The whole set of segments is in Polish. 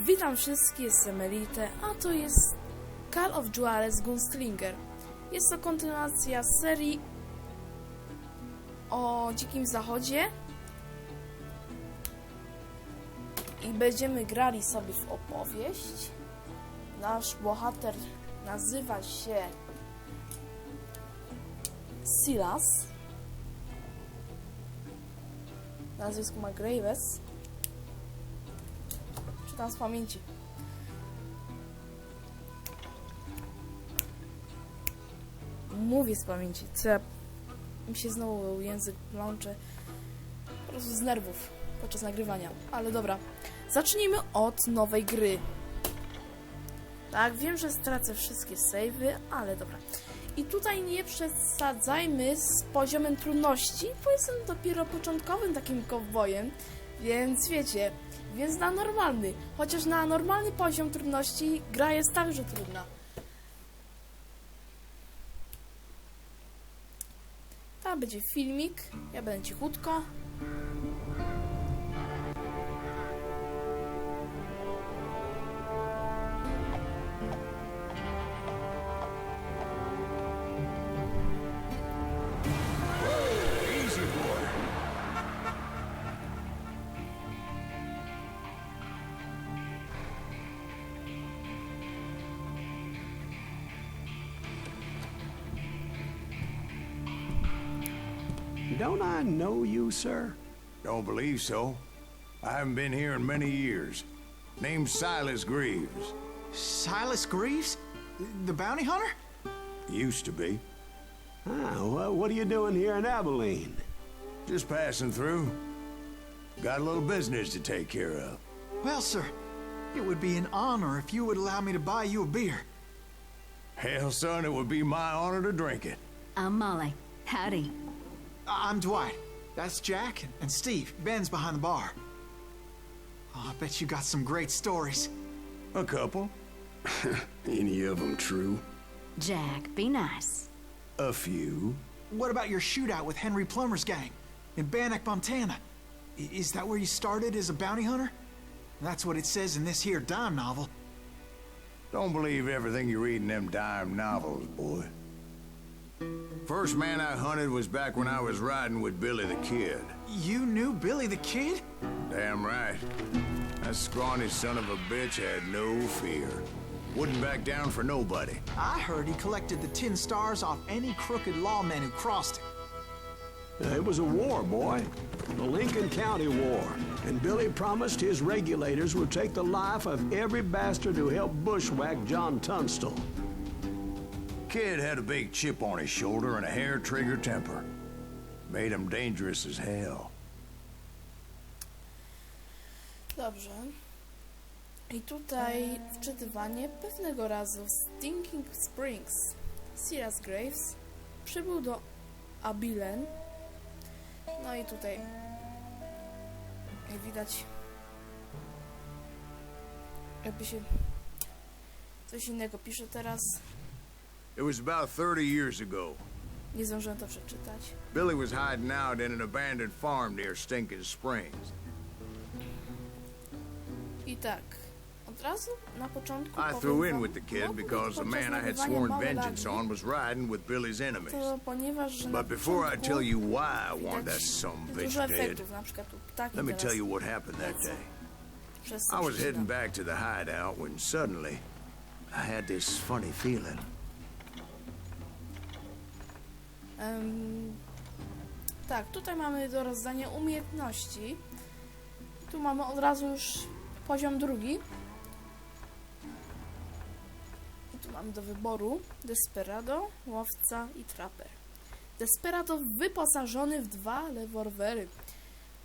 Witam wszystkich, jestem Elite, a to jest Call of Juarez Gunslinger. Jest to kontynuacja serii o Dzikim Zachodzie i będziemy grali sobie w opowieść. Nasz bohater nazywa się Silas. Nazwisko ma Graves. Czytam z pamięci. Mówię z pamięci, co ja... mi się znowu język plącze po prostu z nerwów podczas nagrywania. Ale dobra, zacznijmy od nowej gry. Tak, wiem, że stracę wszystkie save'y, ale dobra. I tutaj nie przesadzajmy z poziomem trudności, bo jestem dopiero początkowym takim kowbojem, więc wiecie, więc na normalny, chociaż na normalny poziom trudności gra jest także trudna. Tam będzie filmik, ja będę cichutko. Don't I know you, sir? Don't believe so. I haven't been here in many years. Name's Silas Greaves. Silas Greaves? The bounty hunter? Used to be. Ah, well, what are you doing here in Abilene? Just passing through. Got a little business to take care of. Well, sir, it would be an honor if you would allow me to buy you a beer. Hell, son, it would be my honor to drink it. I'm Molly. Howdy. I'm Dwight. That's Jack and Steve. Ben's behind the bar. Oh, I bet you got some great stories. A couple. Any of them true? Jack, be nice. A few. What about your shootout with Henry Plummer's gang in Bannock, Montana? Is that where you started as a bounty hunter? That's what it says in this here dime novel. Don't believe everything you read in them dime novels, boy. First man I hunted was back when I was riding with Billy the Kid. You knew Billy the Kid? Damn right. That scrawny son of a bitch had no fear. Wouldn't back down for nobody. I heard he collected the 10 stars off any crooked lawmen who crossed him. It was a war, boy. The Lincoln County War. And Billy promised his regulators would take the life of every bastard who helped bushwhack John Tunstall. Kid had a big chip on his shoulder and a hair-trigger temper. Made him dangerous as hell. Dobrze. I tutaj wczytywanie. Pewnego razu w Stinking Springs Silas Graves przybył do Abilene. No i tutaj jak widać jakby się coś innego pisze teraz. It was about 30 years ago. Nie zdążyłem to przeczytać. Billy was hiding out in an abandoned farm near Stinking Springs. I tak, od razu na początku I threw in with the kid because the man I had sworn vengeance on was riding with Billy's enemies. To ponieważ, że na But before I tell you why I want that widać sumbitch dużo dead, efektów, na przykład tu ptaki let me teraz tell you what happened that day. przez I co was heading przeczytam. back to the hideout when suddenly I had this funny feeling. Tak, tutaj mamy do rozdania umiejętności. Tu mamy od razu już poziom drugi. I tu mamy do wyboru Desperado, Łowca i Trapper. Desperado wyposażony w 2 rewolwery.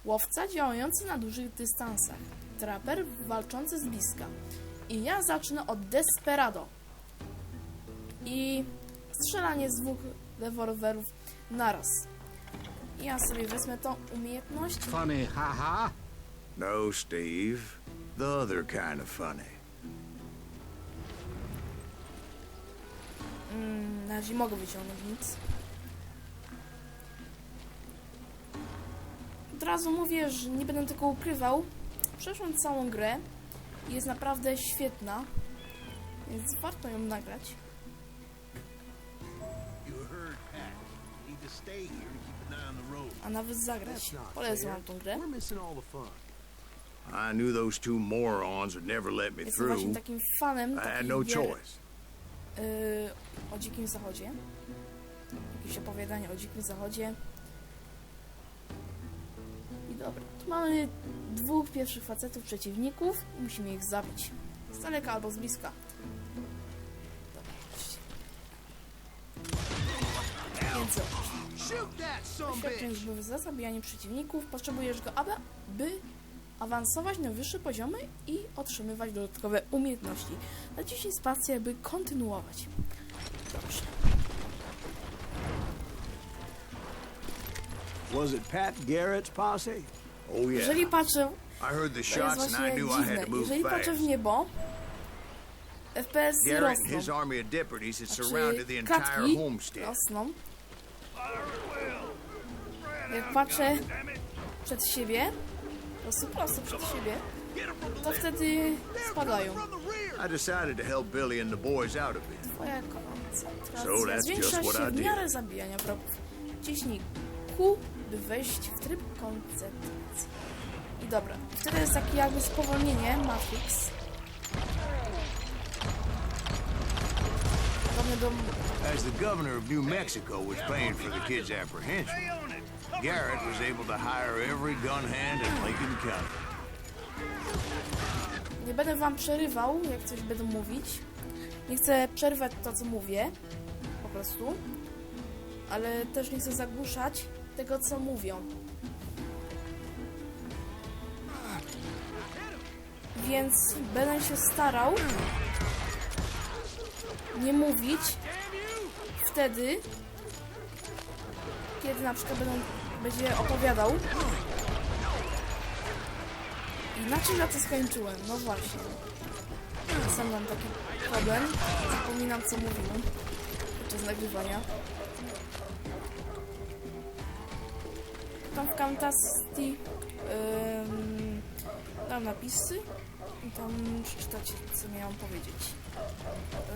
Łowca działający na dużych dystansach. Trapper walczący z bliska. I ja zacznę od Desperado. I strzelanie z 2 rewolwerów naraz. Ja sobie wezmę tą umiejętność. Funny, haha. No, Steve. The other kind of funny. Na razie mogę wyciągnąć nic. Od razu mówię, że nie będę tego ukrywał. Przeszłem całą grę Jest naprawdę świetna, więc warto ją nagrać. A nawet zagrać. Polecam wam tą grę. I knew those two morons would never let me Jestem właśnie through. takim fanem I had takich no gier choice. o Dzikim Zachodzie. Jakieś opowiadanie o Dzikim Zachodzie. I dobra, tu mamy dwóch pierwszych facetów przeciwników i musimy ich zabić. Z daleka albo z bliska. Dobra, chodźcie. Więc doświadczenie liczbowe za zabijanie przeciwników. Potrzebujesz go, aby awansować na wyższe poziomy i otrzymywać dodatkowe umiejętności. Naciśnij spację, by kontynuować. Dobrze. Was it Pat Garrett's posse? Oh yeah. Jeżeli patrzę, I heard the to jest shots and I właśnie knew I dziwne. had to move Jeżeli patrzę fast. w niebo, FPS Garrett and his rosną. army of deputies had Znaczy, surrounded the entire klatki homestead. rosną. Jak patrzę przed siebie, prosto przed siebie, to wtedy spadają. I decided to help Billy and the boys out a bit. Twoja So koncentracja that's zwiększa just what się I w did. miarę zabijania wrogów. Ciśnij Q, by wejść w tryb koncentracji. I dobra, wtedy jest takie jakby spowolnienie, Matrix. Podobne do... As the governor of New Mexico was paying for the kid's apprehension, Garrett was able to hire every gun hand in Lincoln County. Nie będę wam przerywał, jak coś będę mówić. Nie chcę przerwać to, co mówię. Po prostu. Ale też nie chcę zagłuszać tego, co mówią. Więc będę się starał nie mówić wtedy, kiedy na przykład będzie opowiadał. Inaczej na to skończyłem, no właśnie. Sam mam taki problem. Zapominam, co mówiłem podczas nagrywania. Tam w Camtasia dam napisy i tam przeczytacie, co miałam powiedzieć.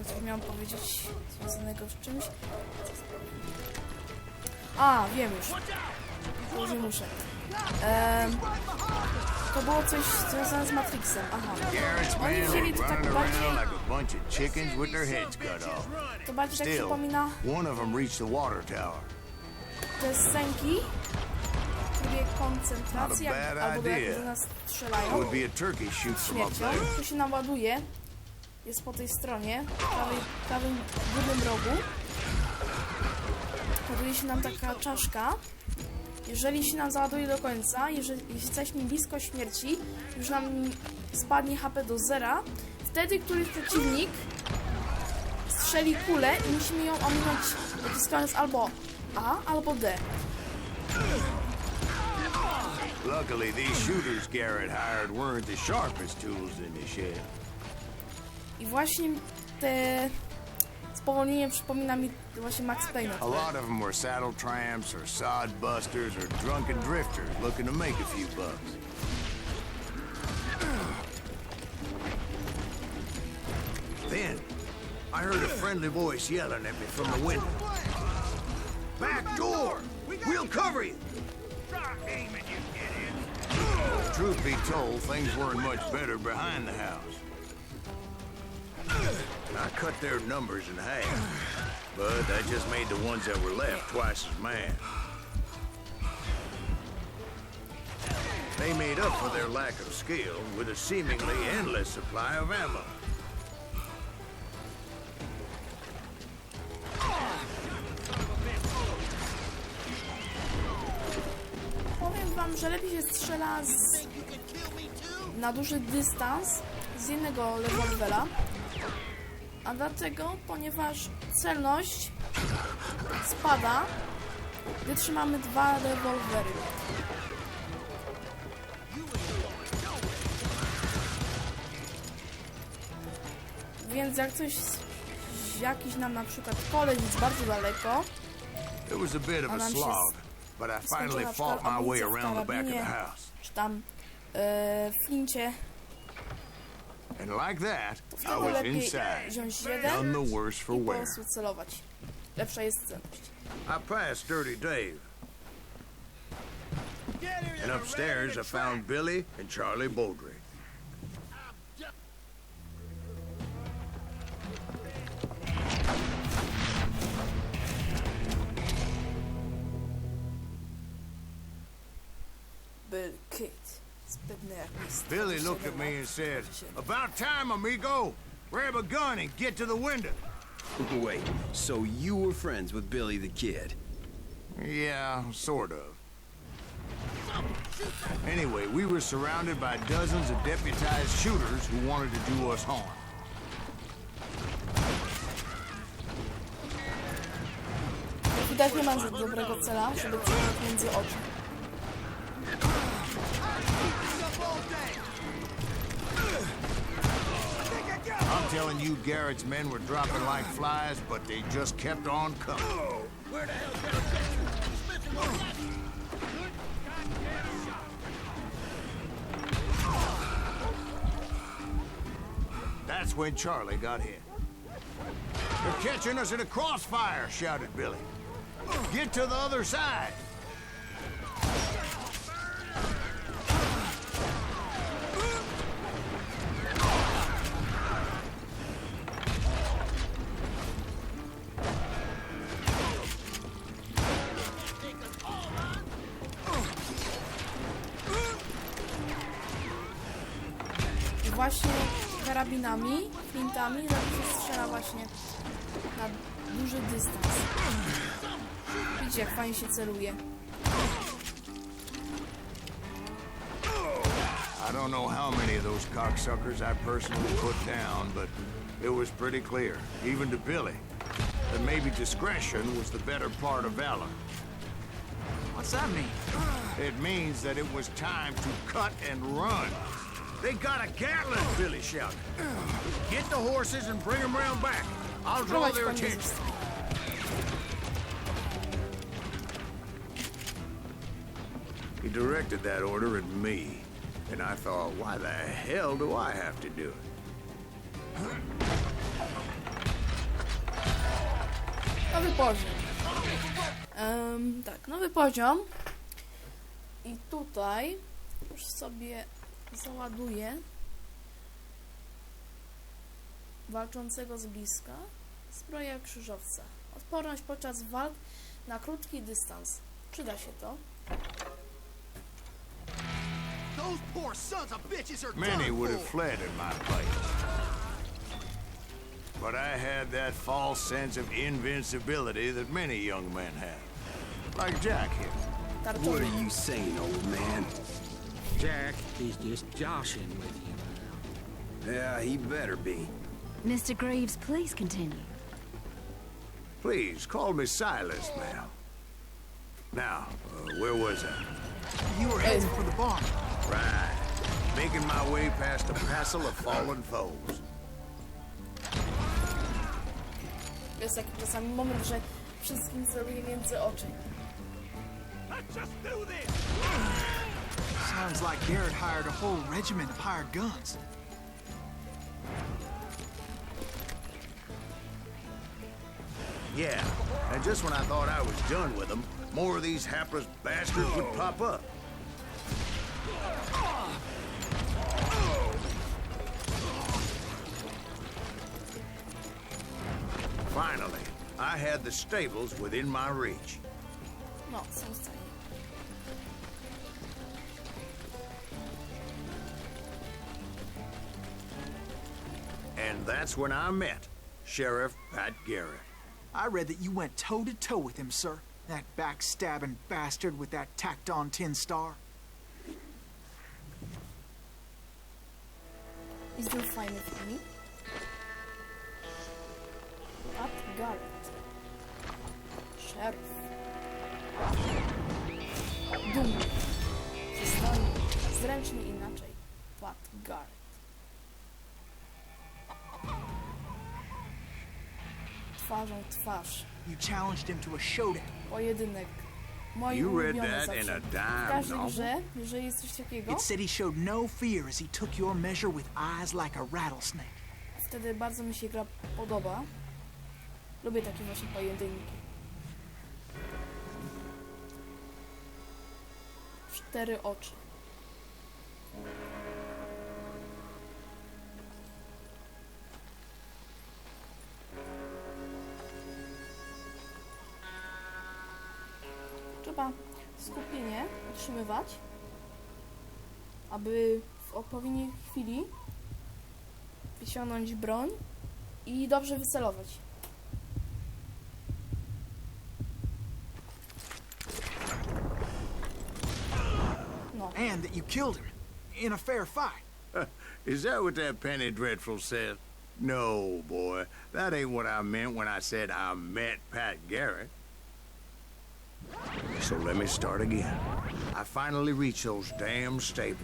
Coś miałam powiedzieć związanego z czymś. A, wiem już. To już nie muszę. To było coś związane z Matrixem. Aha. Oni wzięli to tak bardziej... To bardziej tak przypomina te scenki, które koncentracji, albo jak do nas strzelają śmiercią. To się naładuje. Jest po tej stronie, w prawym górnym rogu. Ładuje się nam taka czaszka. Jeżeli się nam załaduje do końca, jeżeli jesteśmy blisko śmierci, już nam spadnie HP do zera, wtedy któryś przeciwnik strzeli kulę i musimy ją ominąć, naciskając albo A, albo D. Luckily, these shooters Garrett hired weren't the sharpest tools in the shed. I właśnie te spowolnienie przypomina mi właśnie Max Payne'a. A lot of them were saddle tramps or sod busters or drunken drifters looking to make a few bucks. Then, I heard a friendly voice yelling at me from the window. Back door! We'll cover you! Truth be told, things weren't much better behind the house. I cut their numbers in half, but that just made the ones that were left twice as mad. They made up for their lack of skill with a seemingly endless supply of ammo. Powiem wam, że lepiej się strzela na duży dystans z jednego rewolwera. A dlatego, ponieważ celność spada, gdy trzymamy dwa rewolwery. Więc jak coś, jakiś nam na przykład koleś jest bardzo daleko, It was a bit of a slog, but I finally fought my way around the back of the house. czy tam w flincie And like that, To I wtedy was lepiej inside. wziąć None jeden the worse for i po wear. prostu celować. Lepsza jest celność. I passed Dirty Dave. And upstairs I found Billy and Charlie Baldry. Bill Kate. Zbędny jak list. Billy looked at me and said, "About time, amigo. Grab a gun and get to the window." Wait, so you were friends with Billy the Kid? Yeah, sort of. Anyway, we were surrounded by dozens of deputized shooters who wanted to do us harm. Widać nie mam za dobrego cela, żeby celać między oczy. I'm telling you, Garrett's men were dropping like flies, but they just kept on coming. That's when Charlie got hit. "They're catching us in a crossfire," shouted Billy. "Get to the other side." I właśnie karabinami, flintami lepiej się strzela właśnie na duży dystans. Widzicie, jak fajnie się celuje. I don't know how many of those cocksuckers I personally put down, but it was pretty clear, even to Billy, that maybe discretion was the better part of valor. What's that mean? It means that it was time to cut and run. "They got a Gatling," Billy shouted. "Get the horses and bring them round back. I'll draw Prowadź their pan attention." Jezus. He directed that order at me, and I thought, why the hell do I have to do it? Nowy poziom. Tak, nowy poziom. I tutaj już sobie załaduję walczącego z bliska zbroję krzyżowca. Odporność podczas walk na krótki dystans. Przyda się to. Those poor sons of bitches are Many done would have for. fled in my place. But I had that false sense of invincibility that many young men have. Like Jack here. What Tarczowy. are you saying, old man? Jack, he's just joshing with you. Yeah, he better be. Mr. Greaves, please continue. Please, call me Silas, ma'am. Now, where was I? You were heading for the barn. Right. Making my way past a passel of fallen foes. Jest taki czasami moment, że wszystkim celuje między oczy. Sounds like Garrett hired a whole regiment of hired guns. Yeah, and just when I thought I was done with them, more of these hapless bastards would pop up. Finally, I had the stables within my reach. No, są w stanie. And that's when I met Sheriff Pat Garrett. I read that you went toe-to-toe with him, sir. That backstabbing bastard with that tacked-on tin star. Is there fajny filmik? Pat Garrett. Sheriff. Dumny. Przystojny. Zręczny inaczej. Pat Garrett. Twarzą twarz. You challenged him to a showdown. Pojedynek Moje You read ulubione that in zawsze. a W dime każdej novel? grze, jeżeli jest coś takiego, It said he showed no fear as he took your measure with eyes like a rattlesnake. wtedy bardzo mi się gra podoba. Lubię takie właśnie pojedynki. 4 oczy. Trzeba skupienie utrzymywać, aby w odpowiedniej chwili wyciągnąć broń i dobrze wycelować. No. And that you killed him in a fair fight. Is that what that Penny Dreadful said? No, boy. That ain't what I meant when I said I met Pat Garrett. So let me start again. I finally reached those damn stables.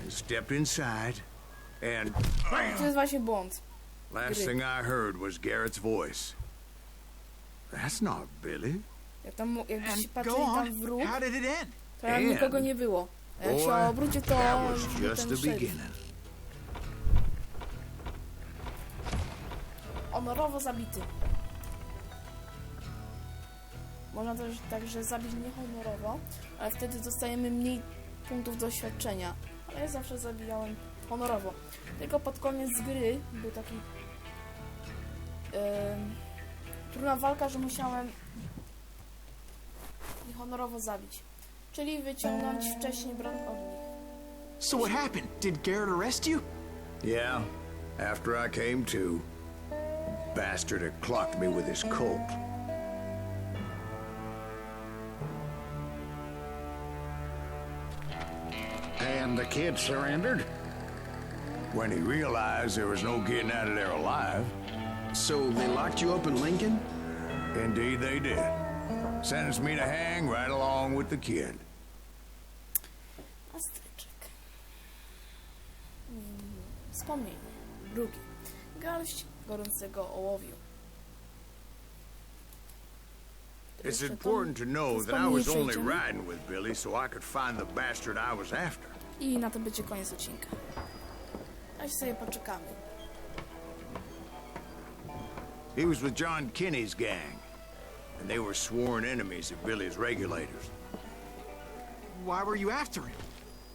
And stepped inside, and To bam! jest właśnie błąd. Last thing I heard was Garrett's voice. That's not Billy. Jak tam, jakbyście And patrzyli go tam on. w róg, How did it end? to tam nikogo nie było. A jak się Boy, obróci, to that was ten just the szeryf. beginning. Honorowo zabity. Można też także zabić niehonorowo, ale wtedy dostajemy mniej punktów doświadczenia. Ale ja zawsze zabijałem honorowo. Tylko pod koniec gry był taki trudna walka, że musiałem niehonorowo zabić. Czyli wyciągnąć wcześniej broń od nich. So what happened? Did Garrett arrest you? Yeah, after I came to, bastard had clocked me with his Colt. And the kid surrendered? When he realized there was no getting out of there alive, So they locked you up in Lincoln? indeed they did. Sentenced me to hang right along with the kid. A stryczek. Wspomnienie. Drugie. Garść gorącego ołowiu. It's important to know that I was only riding with Billy so I could find the bastard I was after. I na to będzie koniec odcinka. Aż sobie poczekamy. He was with John Kinney's gang, and they were sworn enemies of Billy's regulators. Why were you after him?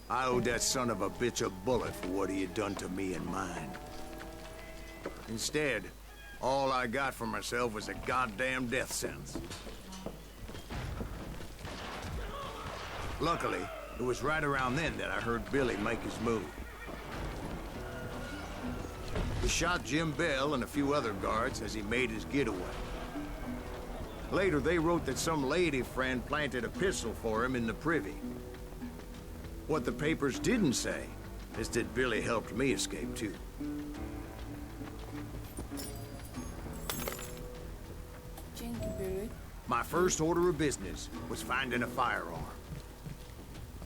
I owed that son of a bitch a bullet for what he had done to me and mine. Instead, all I got for myself was a goddamn death sentence. Luckily, it was right around then that I heard Billy make his move. He shot Jim Bell and a few other guards as he made his getaway. Later, they wrote that some lady friend planted a pistol for him in the privy. What the papers didn't say is that Billy helped me escape, too. Dzięki, Billy. My first order of business was finding a firearm.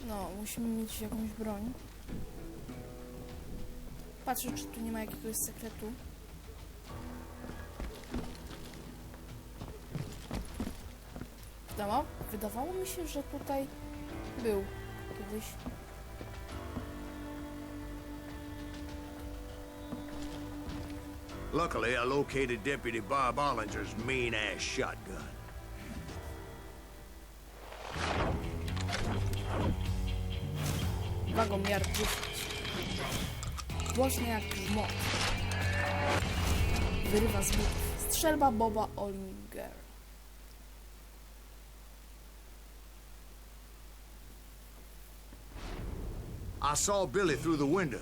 No, musimy mieć jakąś broń. Patrzę, czy tu nie ma jakiegoś sekretu. Wydawało mi się, że tutaj był kiedyś. Luckily, I located Deputy Bob Ollinger's mean-ass shotgun. Wagomiar puścić. Głośny jak grzmot. Wyrywa z butów. Strzelba Boba Ollinger. I saw Billy through the window,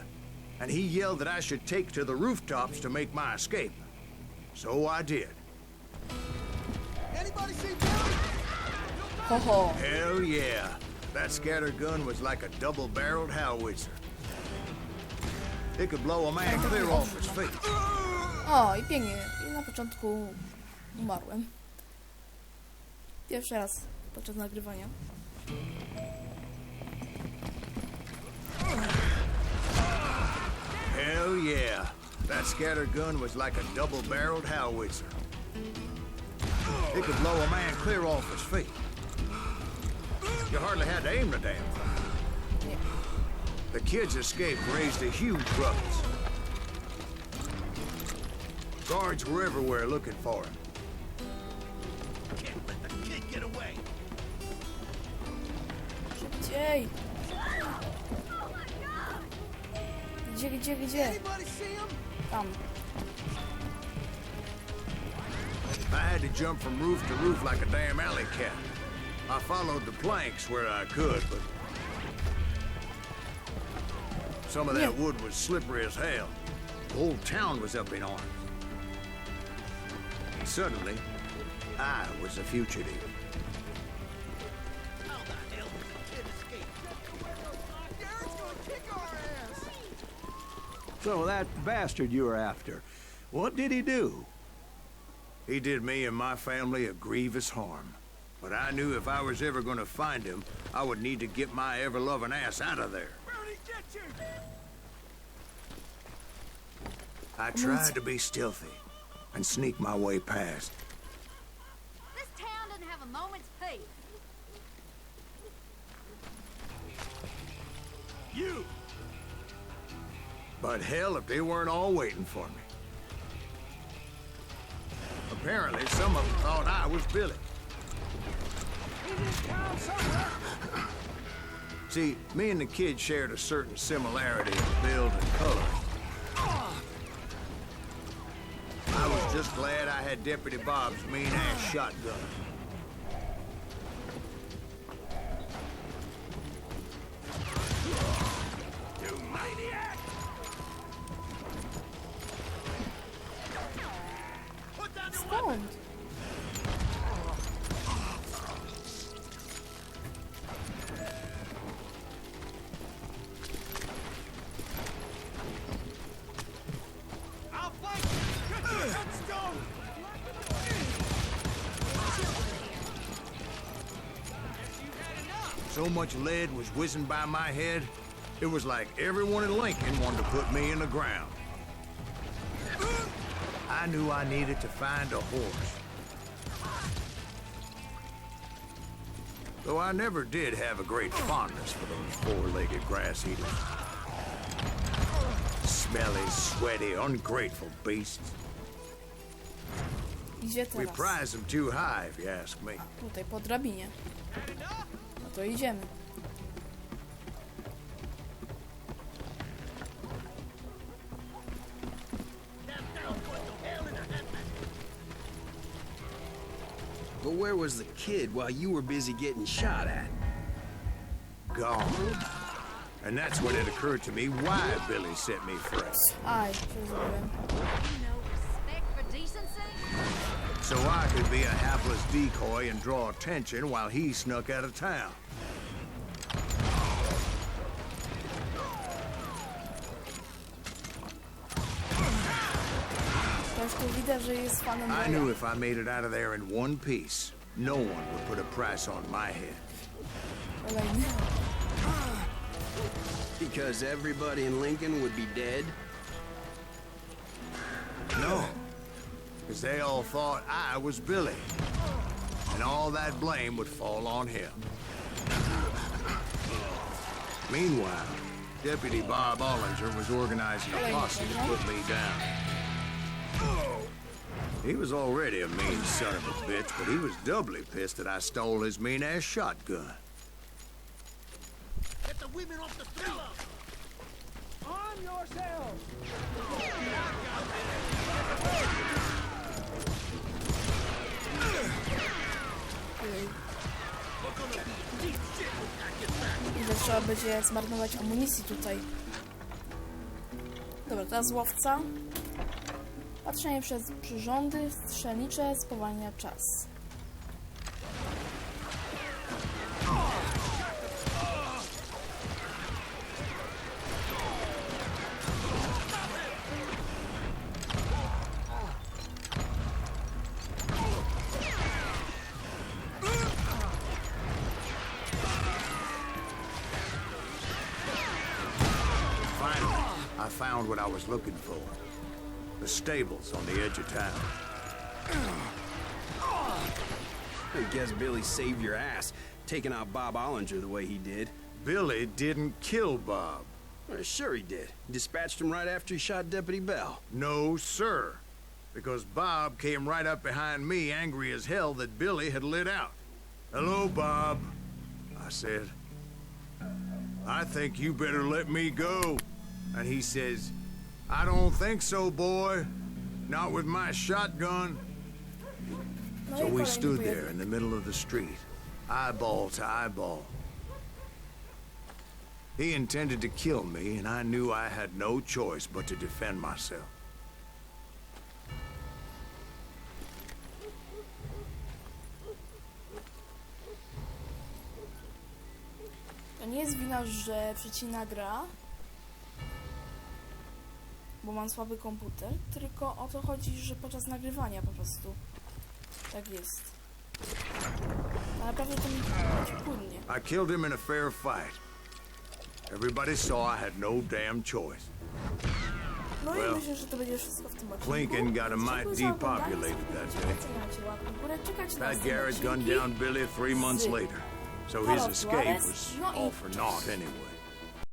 and he yelled that I should take to the rooftops to make my escape. So I did. Anybody see Billy? Ho ho. Hell yeah. That scatter gun was like a double-barreled howitzer. It could blow a man clear off his feet. O, i pięknie. I na początku umarłem. Pierwszy raz podczas nagrywania. Hell yeah. That scattergun was like a double-barreled howitzer. It could blow a man clear off his feet. You hardly had to aim the damn thing. The kids escaped raised a huge ruckus. Guards were everywhere looking for him. Can't let the kid get away. Szybciej! Gdzie? Anybody see him? Tam. I had to jump from roof to roof like a damn alley cat. I followed the planks where I could, but some of that wood was slippery as hell. The whole town was up in arms. And suddenly, I was a fugitive. How the hell did the kid escape? Garrett's gonna kick our ass! So that bastard you were after, what did he do? He did me and my family a grievous harm. But I knew if I was ever gonna find him, I would need to get my ever-loving ass out of there. Where'd he get you? I tried to be stealthy and sneak my way past. This town doesn't have a moment's peace. You! But hell, if they weren't all waiting for me. Apparently, some of them thought I was Billy. See, me and the kid shared a certain similarity in build and color. I was just glad I had Deputy Bob's mean-ass shotgun. You maniac! Put down your weapon! Skąd? I'll flank you! Let's go! So much lead was whizzing by my head, it was like everyone in Lincoln wanted to put me in the ground. I knew I needed to find a horse. Though I never did have a great fondness for those four-legged grass eaters. Smelly, sweaty, ungrateful beasts. Gdzie We teraz? prize them too high, if you ask me. Tutaj, po drabinie. No to idziemy. But where was the kid while you were busy getting shot at? Gone. And that's when it occurred to me why Billy set me free. Aj, przeżyłem. No respect for decency? So I could be a hapless decoy and draw attention while he snuck out of town. Też tu widać, że jest fanem I knew boja. if I made it out of there in one piece, no one would put a price on my head. Kolejny. Because everybody in Lincoln would be dead? No, because they all thought I was Billy. And all that blame would fall on him. Meanwhile, Deputy Bob Ollinger was organizing a posse to put me down. He was already a mean son of a bitch, but he was doubly pissed that I stole his mean-ass shotgun. Get the women off the street! Arm yourselves! Ile trzeba będzie zmarnować amunicji tutaj. Dobra, teraz łowca. Patrzenie przez przyrządy, strzelnicze, spowalnia czas. Finally, I found what I was looking for. The stables on the edge of town. I guess Billy saved your ass, taking out Bob Ollinger the way he did. Billy didn't kill Bob. Well, sure he did. Dispatched him right after he shot Deputy Bell. No, sir. Because Bob came right up behind me, angry as hell that Billy had lit out. Hello, Bob, I said. I think you better let me go. And he says, I don't think so, boy. Not with my shotgun. So we stood there in the middle of the street, eyeball to eyeball. He intended to kill me, and I knew I had no choice but to defend myself. To nie jest wina, że przycina gra, bo mam słaby komputer, tylko o to chodzi, że podczas nagrywania po prostu tak jest. A naprawdę to mi chodzi płynnie. I killed him in a fair fight. Everybody saw I had no damn choice. No Well, i myślę, że to będzie wszystko w tym odcinku. Lincoln got a mite depopulated that day. Pat Garrett gunned down Billy 3 months later, so his escape was all for naught anyway.